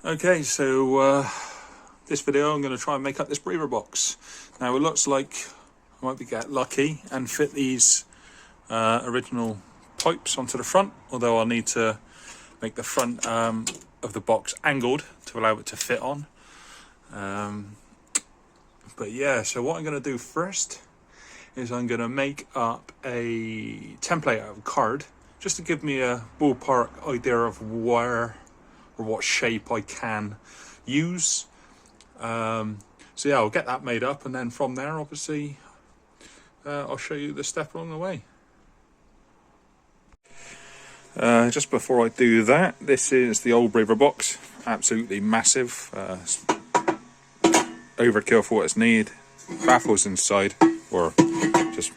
Okay, so this video I'm going to try and make up this breather box. Now it looks like I might get lucky and fit these original pipes onto the front, although I'll need to make the front of the box angled to allow it to fit on. But yeah, so what I'm going to do first is I'm going to make up a template out of card just to give me a ballpark idea of where or what shape I can use. So yeah, I'll get that made up, and then from there obviously I'll show you the step along the way. Just before I do that, this is the old breather box, absolutely massive, overkill for what it's needed, baffles inside, or just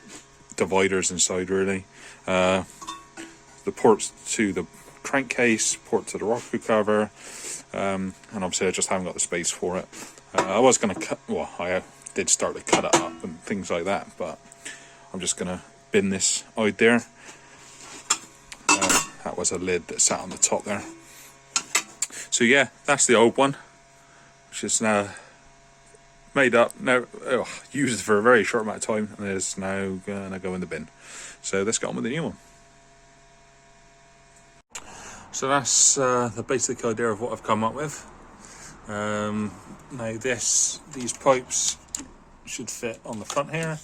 dividers inside really, the ports to the crankcase, port to the rocker cover, and obviously I just haven't got the space for it. I was going to cut, well, I did start to cut it up and things like that, but I'm just going to bin this out there. That was a lid that sat on the top there. So yeah, that's the old one, which is now made up, now used for a very short amount of time, and is now going to go in the bin. So let's get on with the new one. So that's the basic idea of what I've come up with. Now these pipes should fit on the front here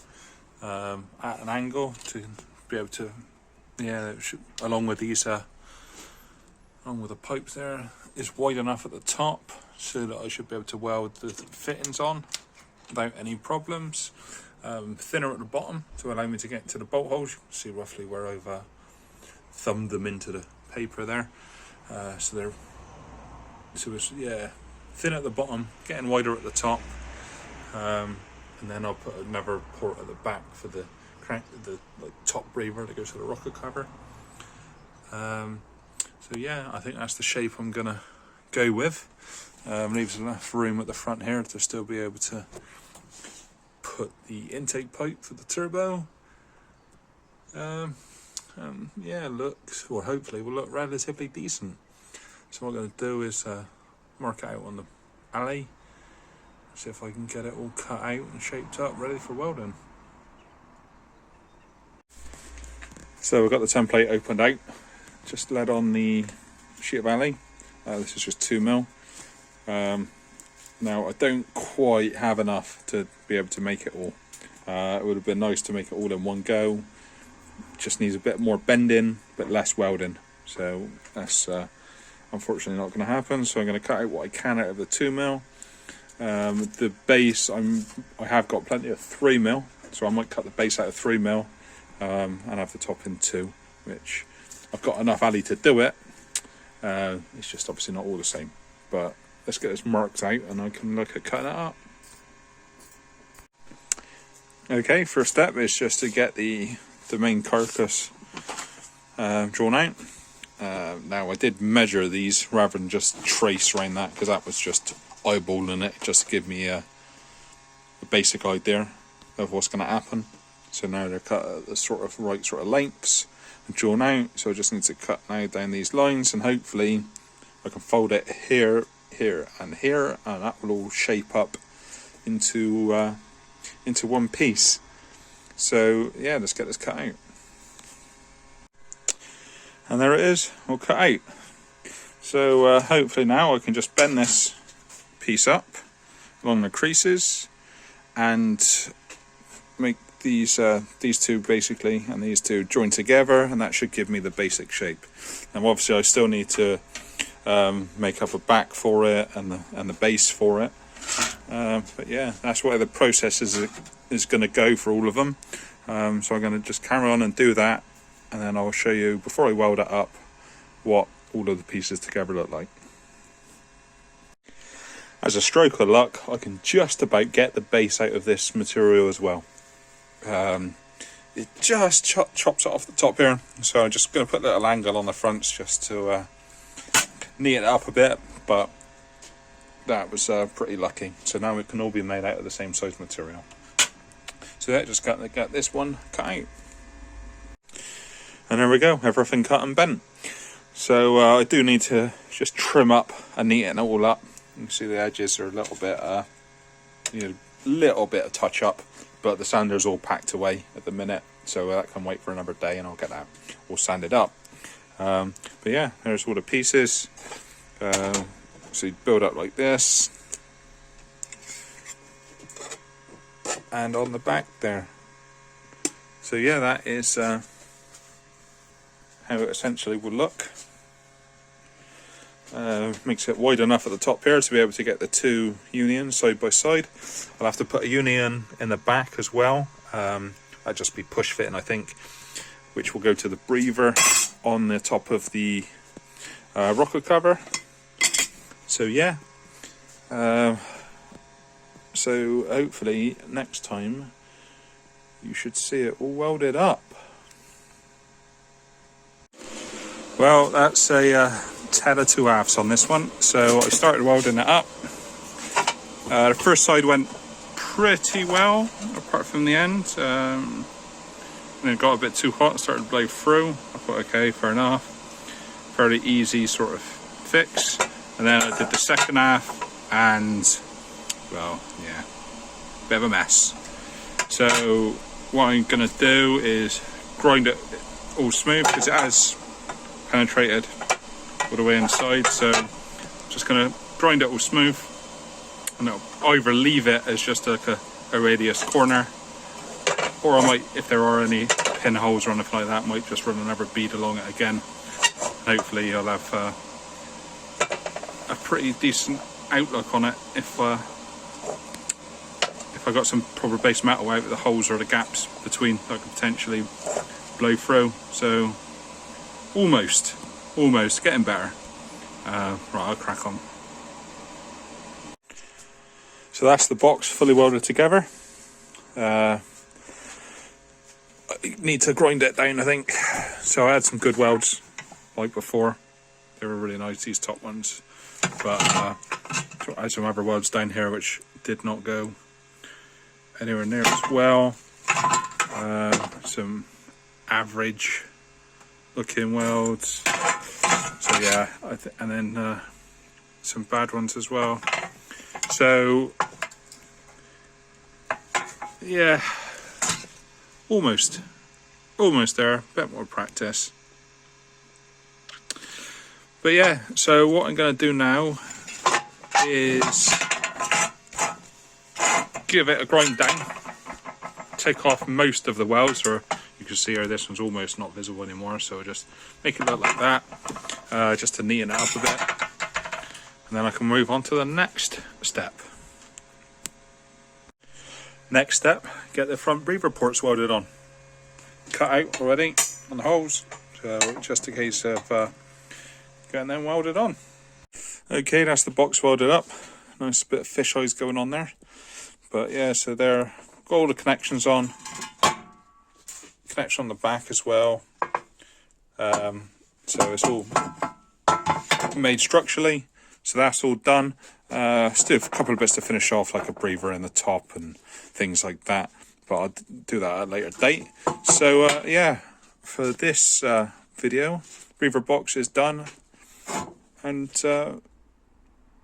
at an angle to be able to, yeah, along with these, along with the pipes there, is wide enough at the top so that I should be able to weld the fittings on without any problems. Thinner at the bottom to allow me to get to the bolt holes. You can see roughly where I've thumbed them into the paper there. So it's, yeah, thin at the bottom, getting wider at the top, and then I'll put another port at the back for the top breather that goes to the rocker cover. So yeah, I think that's the shape I'm gonna go with. Leaves enough room at the front here to still be able to put the intake pipe for the turbo. Yeah, looks, or hopefully will look relatively decent. So what I'm going to do is mark it out on the alley, see if I can get it all cut out and shaped up, ready for welding. So we've got the template opened out, just laid on the sheet of alley. This is just 2mm. Now I don't quite have enough to be able to make it all. It would have been nice to make it all in one go. Just needs a bit more bending, but less welding. So that's unfortunately not going to happen. So I'm going to cut out what I can out of the 2mm. The base, I have got plenty of 3mm, so I might cut the base out of 3mm and have the top in 2, which I've got enough alley to do it. It's just obviously not all the same. But let's get this marked out and I can look at cutting it up. Okay, first step is just to get the main carcass drawn out. Now I did measure these rather than just trace around that, because that was just eyeballing it just to give me a basic idea of what's going to happen. So now they're cut at the sort of right sort of lengths and drawn out, so I just need to cut now down these lines, and hopefully I can fold it here, here and here, and that will all shape up into one piece. So yeah, let's get this cut out. And there it is, all cut out. So hopefully now I can just bend this piece up along the creases and make these two basically, and these two join together, and that should give me the basic shape. Now obviously I still need to make up a back for it and the base for it. But yeah, that's where the process is going to go for all of them. So I'm going to just carry on and do that, and then I'll show you, before I weld it up, what all of the pieces together look like. As a stroke of luck, I can just about get the base out of this material as well. It just chops it off the top here, so I'm just going to put a little angle on the fronts just to neat it up a bit, but that was pretty lucky. So now it can all be made out of the same size material. So yeah, just got this one cut out. And there we go, everything cut and bent. So I do need to just trim up and neaten it all up. You can see the edges are a little bit, little bit of touch up, but the sander's all packed away at the minute, so that can wait for another day, and I'll get that all sanded up. But yeah, there's all the pieces. So you build up like this, and on the back there. So yeah, that is how it essentially will look. Makes it wide enough at the top here to be able to get the two unions side by side. I'll have to put a union in the back as well. That'll just be push fitting, I think, which will go to the breather on the top of the rocker cover. So yeah, so hopefully next time you should see it all welded up. Well, that's a 10 or 2/2 on this one. So I started welding it up. The first side went pretty well, apart from the end. And it got a bit too hot, started to blow through. I thought, okay, fair enough. Fairly easy sort of fix. And then I did the second half, and well, yeah, bit of a mess. So what I'm gonna do is grind it all smooth, because it has penetrated all the way inside. So just gonna grind it all smooth, and I'll either leave it as just like a radius corner, or I might, if there are any pinholes or anything like that, might just run another bead along it again. Hopefully I'll have a pretty decent outlook on it if I got some proper base metal out, the holes or the gaps between that could potentially blow through. So almost getting better. Right, I'll crack on. So that's the box fully welded together. I need to grind it down, I think. So I had some good welds like before. They were really nice, these top ones. But I had some other welds down here which did not go anywhere near as well. Some average looking welds. So yeah, and then some bad ones as well. So yeah, almost there. A bit more practice. But yeah, so what I'm going to do now is give it a grind down, take off most of the welds, or you can see here this one's almost not visible anymore, so just make it look like that, just to neaten it up a bit, and then I can move on to the next step. Next step, get the front breather ports welded on. Cut out already on the holes, so just a case of getting them welded on. Okay, that's the box welded up. Nice bit of fish eyes going on there. But yeah, so there, got all the connections on. Connection on the back as well. So it's all made structurally. So that's all done. Still a couple of bits to finish off, like a breather in the top and things like that. But I'll do that at a later date. So yeah, for this video, breather box is done. And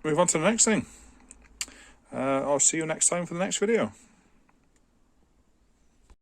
move on to the next thing. I'll see you next time for the next video.